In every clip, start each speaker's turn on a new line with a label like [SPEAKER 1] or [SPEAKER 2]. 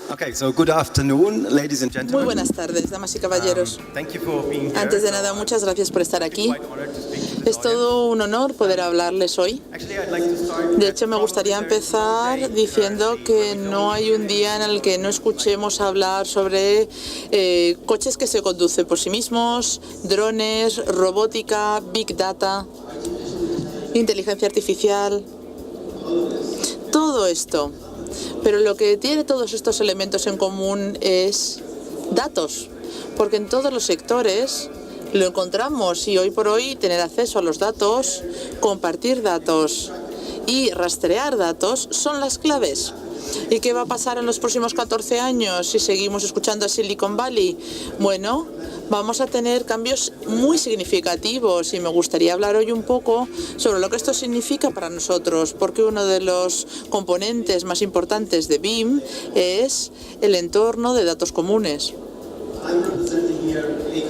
[SPEAKER 1] Okay, so good afternoon, ladies and gentlemen.
[SPEAKER 2] Muy buenas tardes, damas y caballeros.
[SPEAKER 1] Thank you for being here.
[SPEAKER 2] Antes de nada, muchas gracias por estar aquí.
[SPEAKER 1] Quite honored to speak to this
[SPEAKER 2] Es todo un honor poder hablarles hoy.
[SPEAKER 1] Actually, I'd like to start
[SPEAKER 2] De
[SPEAKER 1] that
[SPEAKER 2] hecho, me gustaría
[SPEAKER 1] probably there is no
[SPEAKER 2] empezar
[SPEAKER 1] day
[SPEAKER 2] diciendo que no hay un día en el que no escuchemos hablar sobre coches que se conducen por sí mismos, drones, robótica, big data, inteligencia artificial, todo esto. Pero lo que tiene todos estos elementos en común es datos, porque en todos los sectores lo encontramos y hoy por hoy tener acceso a los datos, compartir datos y rastrear datos son las claves. ¿Y qué va a pasar en los próximos 14 años si seguimos escuchando a Silicon Valley? Bueno, vamos a tener cambios muy significativos y me gustaría hablar hoy un poco sobre lo que esto significa para nosotros, porque uno de los componentes más importantes de BIM es el entorno de datos comunes,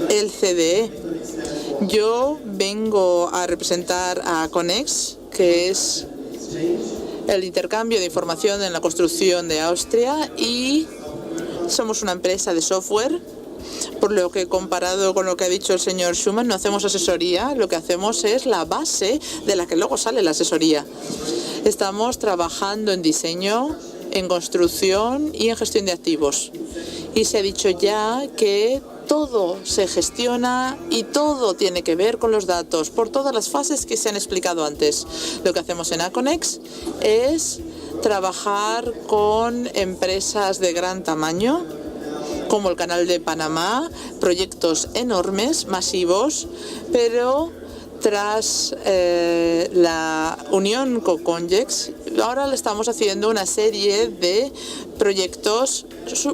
[SPEAKER 2] el CDE. Yo vengo a representar a Connex, que es el intercambio de información en la construcción de Austria, y somos una empresa de software, por lo que comparado con lo que ha dicho el señor Schumann, no hacemos asesoría, lo que hacemos es la base de la que luego sale la asesoría. Estamos trabajando en diseño, en construcción y en gestión de activos. Y se ha dicho ya que todo se gestiona y todo tiene que ver con los datos por todas las fases que se han explicado antes. Lo que hacemos en Aconex es trabajar con empresas de gran tamaño, como el Canal de Panamá, proyectos enormes, masivos, pero tras la unión con Congex, ahora le estamos haciendo una serie de proyectos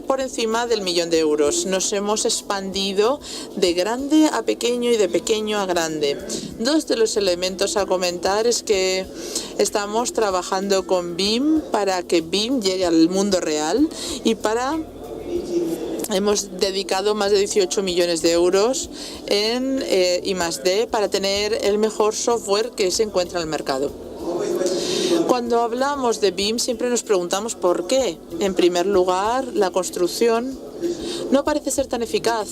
[SPEAKER 2] por encima del 1 millón de euros. Nos hemos expandido de grande a pequeño y de pequeño a grande. Dos de los elementos a comentar es que estamos trabajando con BIM para que BIM llegue al mundo real y hemos dedicado más de 18 millones de euros en I+D para tener el mejor software que se encuentra en el mercado. Cuando hablamos de BIM siempre nos preguntamos por qué. En primer lugar, la construcción no parece ser tan eficaz.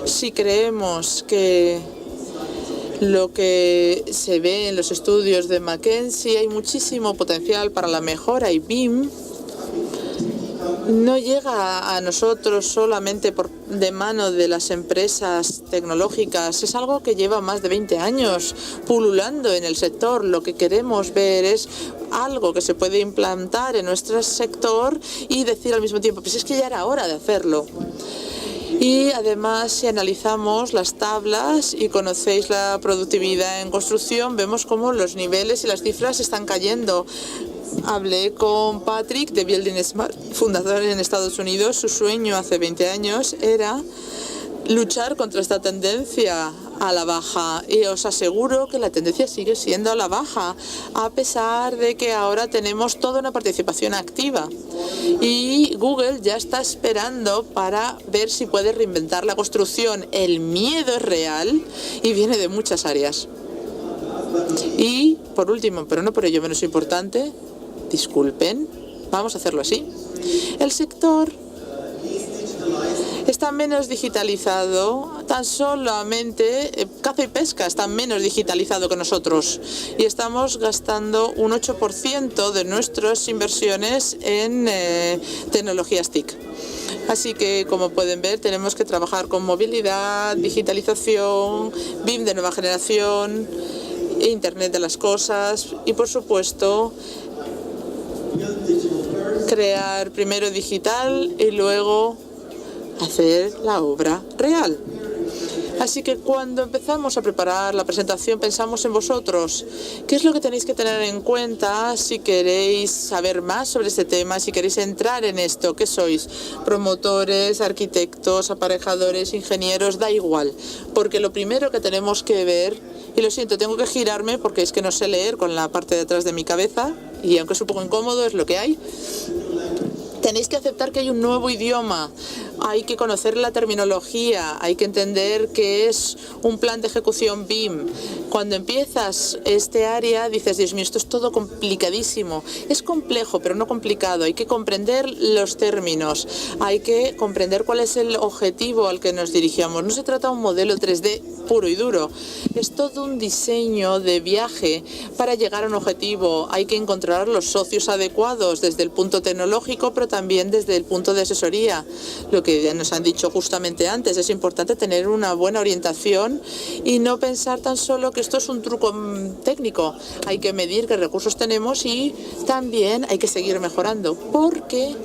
[SPEAKER 2] Si creemos que lo que se ve en los estudios de McKinsey, hay muchísimo potencial para la mejora y BIM no llega a nosotros solamente de mano de las empresas tecnológicas. Es algo que lleva más de 20 años pululando en el sector. Lo que queremos ver es algo que se puede implantar en nuestro sector y decir al mismo tiempo, pues es que ya era hora de hacerlo. Y además, si analizamos las tablas y conocéis la productividad en construcción, vemos cómo los niveles y las cifras están cayendo. Hablé con Patrick de Building Smart, fundador en Estados Unidos. Su sueño hace 20 años era luchar contra esta tendencia a la baja y os aseguro que la tendencia sigue siendo a la baja, a pesar de que ahora tenemos toda una participación activa y Google ya está esperando para ver si puede reinventar la construcción. El miedo es real y viene de muchas áreas. Y por último, pero no por ello menos importante, disculpen, vamos a hacerlo así. El sector está menos digitalizado, tan solamente caza y pesca está menos digitalizado que nosotros y estamos gastando un 8% de nuestras inversiones en tecnologías TIC. Así que, como pueden ver, tenemos que trabajar con movilidad, digitalización, BIM de nueva generación, Internet de las cosas y, por supuesto, crear primero digital y luego hacer la obra real. Así que cuando empezamos a preparar la presentación pensamos en vosotros. ¿Qué es lo que tenéis que tener en cuenta si queréis saber más sobre este tema, si queréis entrar en esto? ¿Qué sois? Promotores, arquitectos, aparejadores, ingenieros, da igual. Porque lo primero que tenemos que ver, y lo siento, tengo que girarme porque es que no sé leer con la parte de atrás de mi cabeza, y aunque es un poco incómodo, es lo que hay. Tenéis que aceptar que hay un nuevo idioma. Hay que conocer la terminología, hay que entender qué es un plan de ejecución BIM. Cuando empiezas este área dices, Dios mío, esto es todo complicadísimo. Es complejo, pero no complicado. Hay que comprender los términos, hay que comprender cuál es el objetivo al que nos dirigimos. No se trata de un modelo 3D puro y duro, es todo un diseño de viaje para llegar a un objetivo. Hay que encontrar los socios adecuados desde el punto tecnológico, pero también desde el punto de asesoría. Lo que ya nos han dicho justamente antes, es importante tener una buena orientación y no pensar tan solo que esto es un truco técnico. Hay que medir qué recursos tenemos y también hay que seguir mejorando, porque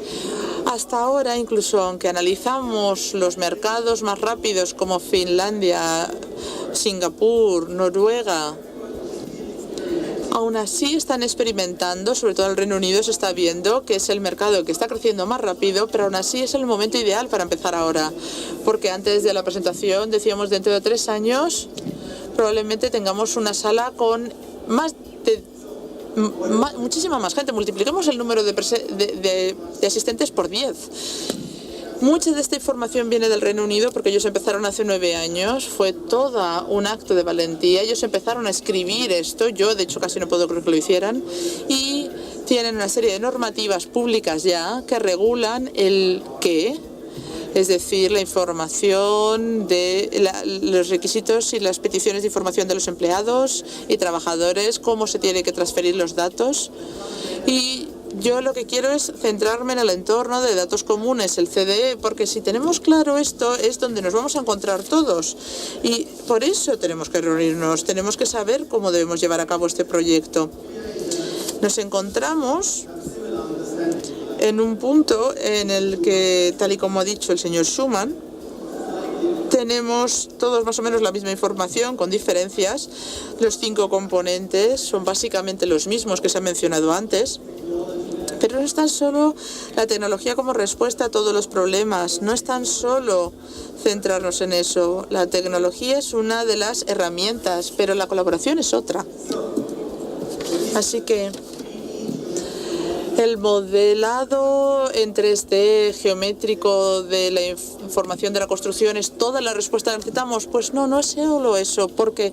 [SPEAKER 2] hasta ahora, incluso aunque analizamos los mercados más rápidos como Finlandia, Singapur, Noruega, aún así están experimentando, sobre todo el Reino Unido se está viendo que es el mercado que está creciendo más rápido, pero aún así es el momento ideal para empezar ahora, porque antes de la presentación decíamos dentro de 3 años probablemente tengamos una sala con muchísima más gente, multiplicamos el número de asistentes por 10. Mucha de esta información viene del Reino Unido porque ellos empezaron hace 9 años, fue todo un acto de valentía, ellos empezaron a escribir esto, yo de hecho casi no puedo creer que lo hicieran, y tienen una serie de normativas públicas ya que regulan el qué, es decir, la información de los requisitos y las peticiones de información de los empleados y trabajadores, cómo se tiene que transferir los datos. Y yo lo que quiero es centrarme en el entorno de datos comunes, el CDE, porque si tenemos claro esto es donde nos vamos a encontrar todos. Y por eso tenemos que reunirnos, tenemos que saber cómo debemos llevar a cabo este proyecto. Nos encontramos en un punto en el que, tal y como ha dicho el señor Schuman, tenemos todos más o menos la misma información con diferencias. Los 5 componentes son básicamente los mismos que se han mencionado antes. Pero no es tan solo la tecnología como respuesta a todos los problemas, no es tan solo centrarnos en eso. La tecnología es una de las herramientas, pero la colaboración es otra. Así que el modelado en 3D geométrico de la información de la construcción es toda la respuesta que necesitamos. Pues no es solo eso, porque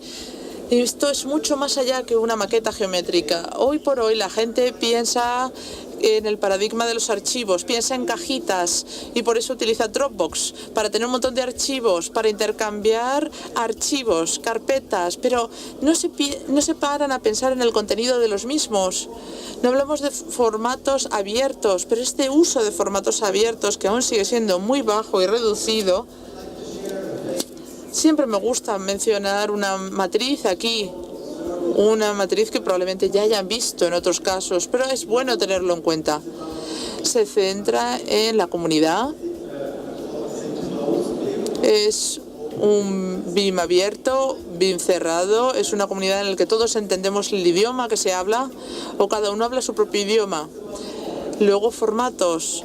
[SPEAKER 2] esto es mucho más allá que una maqueta geométrica. Hoy por hoy la gente piensa en el paradigma de los archivos, piensa en cajitas y por eso utiliza Dropbox, para tener un montón de archivos, para intercambiar archivos, carpetas, pero no se paran a pensar en el contenido de los mismos. No hablamos de formatos abiertos, pero este uso de formatos abiertos, que aún sigue siendo muy bajo y reducido. Siempre me gusta mencionar una matriz aquí, una matriz que probablemente ya hayan visto en otros casos, pero es bueno tenerlo en cuenta. Se centra en la comunidad, es un BIM abierto, BIM cerrado, es una comunidad en la que todos entendemos el idioma que se habla o cada uno habla su propio idioma. Luego formatos.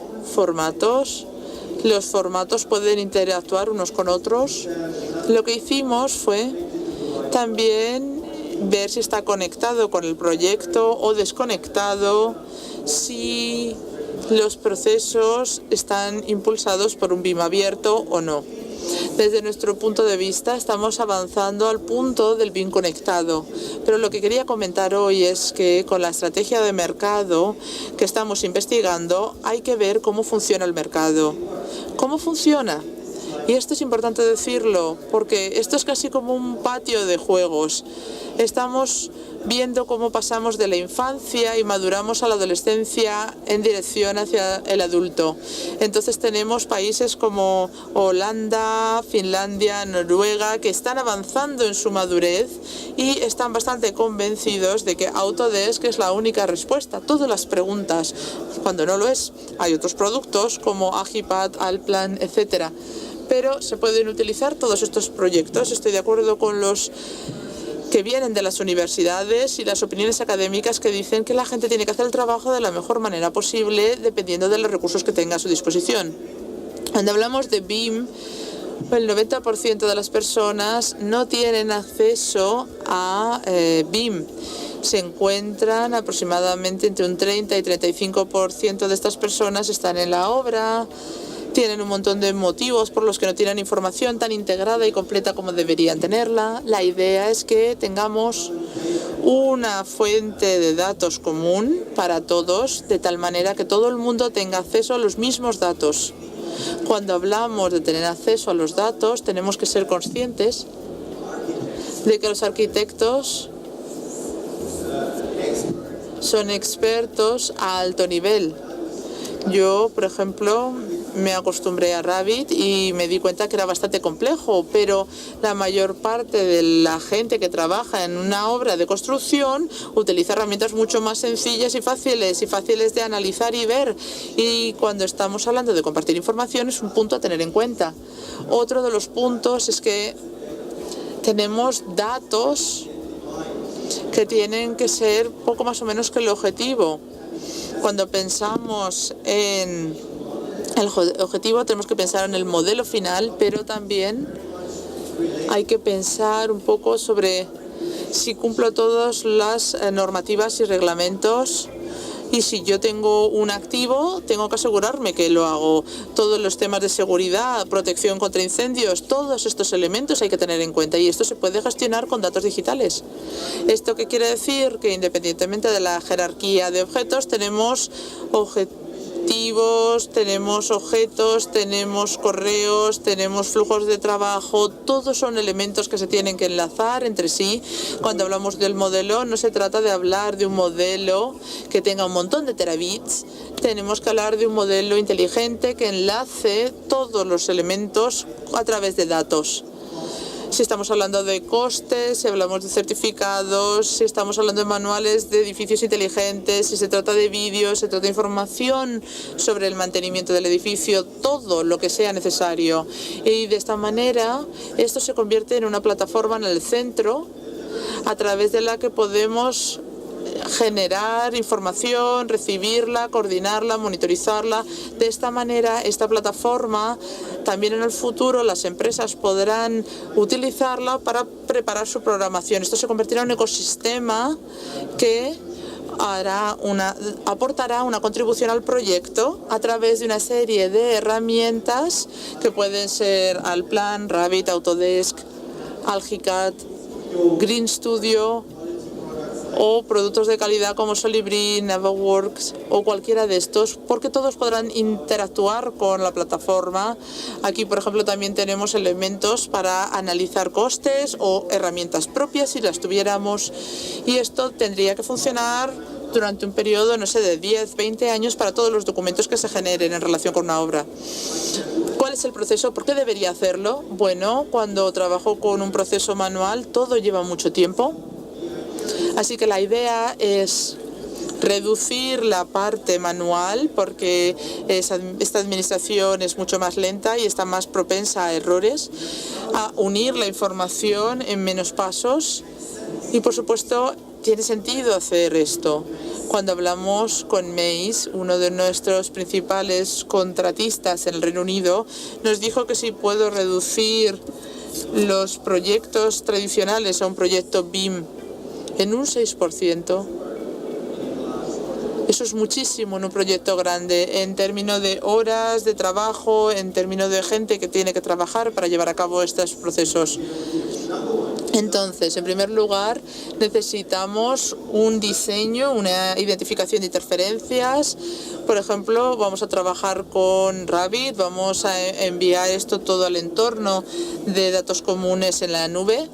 [SPEAKER 2] Los formatos pueden interactuar unos con otros. Lo que hicimos fue también ver si está conectado con el proyecto o desconectado, si los procesos están impulsados por un BIM abierto o no. Desde nuestro punto de vista estamos avanzando al punto del BIM conectado, pero lo que quería comentar hoy es que con la estrategia de mercado que estamos investigando hay que ver cómo funciona el mercado. ¿Cómo funciona? Y esto es importante decirlo, porque esto es casi como un patio de juegos. Estamos viendo cómo pasamos de la infancia y maduramos a la adolescencia en dirección hacia el adulto. Entonces tenemos países como Holanda, Finlandia, Noruega, que están avanzando en su madurez y están bastante convencidos de que Autodesk es la única respuesta a todas las preguntas. Cuando no lo es, hay otros productos como Agipad, Allplan, etcétera. Pero se pueden utilizar todos estos proyectos. Estoy de acuerdo con los que vienen de las universidades y las opiniones académicas que dicen que la gente tiene que hacer el trabajo de la mejor manera posible dependiendo de los recursos que tenga a su disposición. Cuando hablamos de BIM, el 90% de las personas no tienen acceso a BIM. Se encuentran aproximadamente entre un 30 y 35% de estas personas están en la obra, tienen un montón de motivos por los que no tienen información tan integrada y completa como deberían tenerla. La idea es que tengamos una fuente de datos común para todos, de tal manera que todo el mundo tenga acceso a los mismos datos. Cuando hablamos de tener acceso a los datos, tenemos que ser conscientes de que los arquitectos son expertos a alto nivel. Yo, por ejemplo, me acostumbré a Revit y me di cuenta que era bastante complejo, pero la mayor parte de la gente que trabaja en una obra de construcción utiliza herramientas mucho más sencillas y fáciles de analizar y ver. Y cuando estamos hablando de compartir información es un punto a tener en cuenta. Otro de los puntos es que tenemos datos que tienen que ser poco más o menos que el objetivo. Cuando pensamos en el objetivo tenemos que pensar en el modelo final, pero también hay que pensar un poco sobre si cumplo todas las normativas y reglamentos. Y si yo tengo un activo, tengo que asegurarme que lo hago. Todos los temas de seguridad, protección contra incendios, todos estos elementos hay que tener en cuenta y esto se puede gestionar con datos digitales. ¿Esto qué quiere decir? Que independientemente de la jerarquía de objetos, tenemos tenemos objetos, tenemos correos, tenemos flujos de trabajo, todos son elementos que se tienen que enlazar entre sí. Cuando hablamos del modelo, no se trata de hablar de un modelo que tenga un montón de terabits, tenemos que hablar de un modelo inteligente que enlace todos los elementos a través de datos. Si estamos hablando de costes, si hablamos de certificados, si estamos hablando de manuales de edificios inteligentes, si se trata de vídeos, se trata de información sobre el mantenimiento del edificio, todo lo que sea necesario. Y de esta manera, esto se convierte en una plataforma en el centro a través de la que podemos generar información, recibirla, coordinarla, monitorizarla. De esta manera, esta plataforma, también en el futuro las empresas podrán utilizarla para preparar su programación. Esto se convertirá en un ecosistema que aportará una contribución al proyecto a través de una serie de herramientas que pueden ser Allplan, Revit, Autodesk, AlchiCAD, Green Studio, o productos de calidad como Solibri, Navaworks o cualquiera de estos, porque todos podrán interactuar con la plataforma. Aquí, por ejemplo, también tenemos elementos para analizar costes o herramientas propias si las tuviéramos, y esto tendría que funcionar durante un periodo, no sé, de 10, 20 años para todos los documentos que se generen en relación con una obra. ¿Cuál es el proceso? ¿Por qué debería hacerlo? Bueno, cuando trabajo con un proceso manual, todo lleva mucho tiempo. Así que la idea es reducir la parte manual porque esta administración es mucho más lenta y está más propensa a errores, a unir la información en menos pasos y, por supuesto, tiene sentido hacer esto. Cuando hablamos con Mace, uno de nuestros principales contratistas en el Reino Unido, nos dijo que si puedo reducir los proyectos tradicionales a un proyecto BIM en un 6%, eso es muchísimo en un proyecto grande, en términos de horas de trabajo, en términos de gente que tiene que trabajar para llevar a cabo estos procesos. Entonces, en primer lugar, necesitamos un diseño, una identificación de interferencias. Por ejemplo, vamos a trabajar con Revit, vamos a enviar esto todo al entorno de datos comunes en la nube.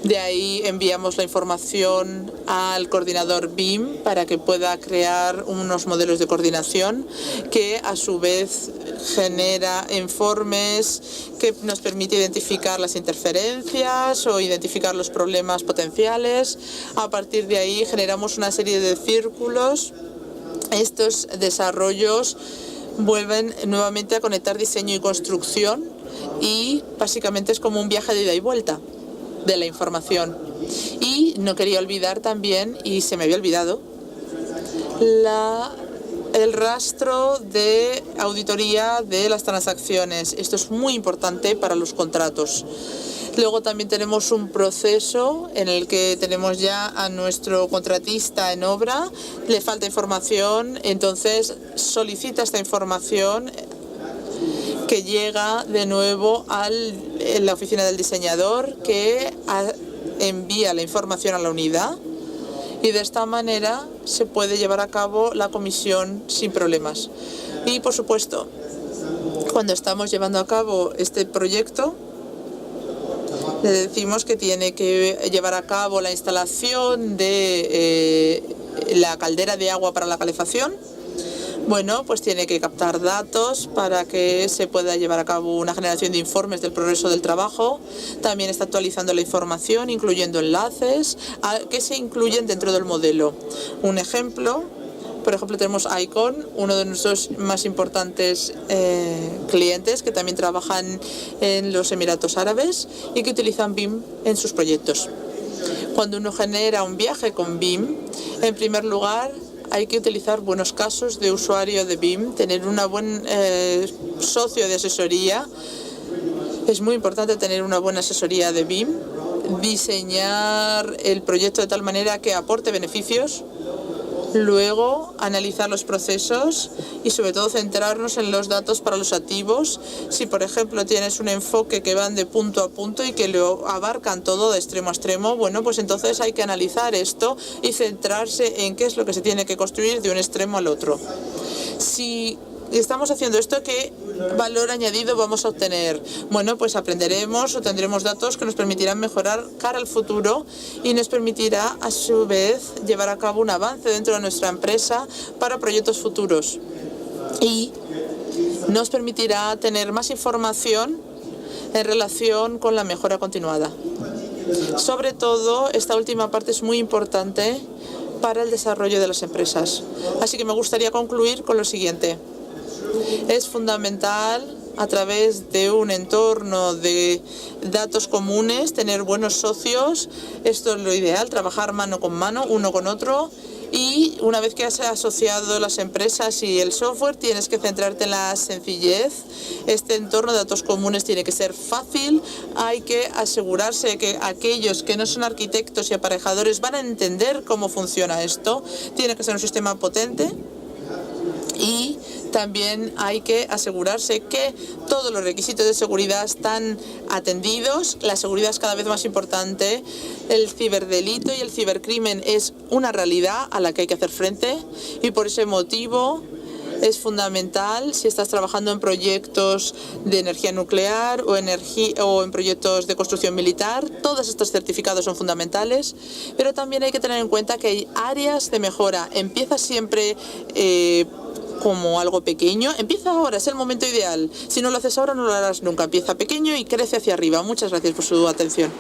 [SPEAKER 2] De ahí enviamos la información al coordinador BIM para que pueda crear unos modelos de coordinación que a su vez genera informes que nos permite identificar las interferencias o identificar los problemas potenciales. A partir de ahí generamos una serie de círculos. Estos desarrollos vuelven nuevamente a conectar diseño y construcción y básicamente es como un viaje de ida y vuelta de la información. Y no quería olvidar también, y se me había olvidado, el rastro de auditoría de las transacciones. Esto es muy importante para los contratos. Luego también tenemos un proceso en el que tenemos ya a nuestro contratista en obra, le falta información, entonces solicita esta información que llega de nuevo a la oficina del diseñador, que envía la información a la unidad, y de esta manera se puede llevar a cabo la comisión sin problemas. Y por supuesto, cuando estamos llevando a cabo este proyecto, le decimos que tiene que llevar a cabo la instalación de la caldera de agua para la calefacción. Bueno, pues tiene que captar datos para que se pueda llevar a cabo una generación de informes del progreso del trabajo. También está actualizando la información, incluyendo enlaces que se incluyen dentro del modelo. Un ejemplo, por ejemplo, tenemos Icon, uno de nuestros más importantes clientes, que también trabajan en los Emiratos Árabes y que utilizan BIM en sus proyectos. Cuando uno genera un viaje con BIM, en primer lugar, hay que utilizar buenos casos de usuario de BIM, tener un buen socio de asesoría. Es muy importante tener una buena asesoría de BIM, diseñar el proyecto de tal manera que aporte beneficios, luego analizar los procesos y sobre todo centrarnos en los datos para los activos. Si por ejemplo tienes un enfoque que van de punto a punto y que lo abarcan todo de extremo a extremo, bueno, pues entonces hay que analizar esto y centrarse en qué es lo que se tiene que construir de un extremo al otro. Si estamos haciendo esto, ¿qué valor añadido vamos a obtener? Bueno, pues aprenderemos o tendremos datos que nos permitirán mejorar cara al futuro y nos permitirá a su vez llevar a cabo un avance dentro de nuestra empresa para proyectos futuros y nos permitirá tener más información en relación con la mejora continuada. Sobre todo, esta última parte es muy importante para el desarrollo de las empresas. Así que me gustaría concluir con lo siguiente. Es fundamental, a través de un entorno de datos comunes, tener buenos socios. Esto es lo ideal, trabajar mano con mano, uno con otro. Y una vez que has asociado las empresas y el software, tienes que centrarte en la sencillez. Este entorno de datos comunes tiene que ser fácil. Hay que asegurarse que aquellos que no son arquitectos y aparejadores van a entender cómo funciona esto. Tiene que ser un sistema potente. Y también hay que asegurarse que todos los requisitos de seguridad están atendidos. La seguridad es cada vez más importante. El ciberdelito y el cibercrimen es una realidad a la que hay que hacer frente y por ese motivo es fundamental, si estás trabajando en proyectos de energía nuclear o en proyectos de construcción militar, todos estos certificados son fundamentales, pero también hay que tener en cuenta que hay áreas de mejora. Empieza siempre como algo pequeño. Empieza ahora, es el momento ideal. Si no lo haces ahora, no lo harás nunca. Empieza pequeño y crece hacia arriba. Muchas gracias por su atención.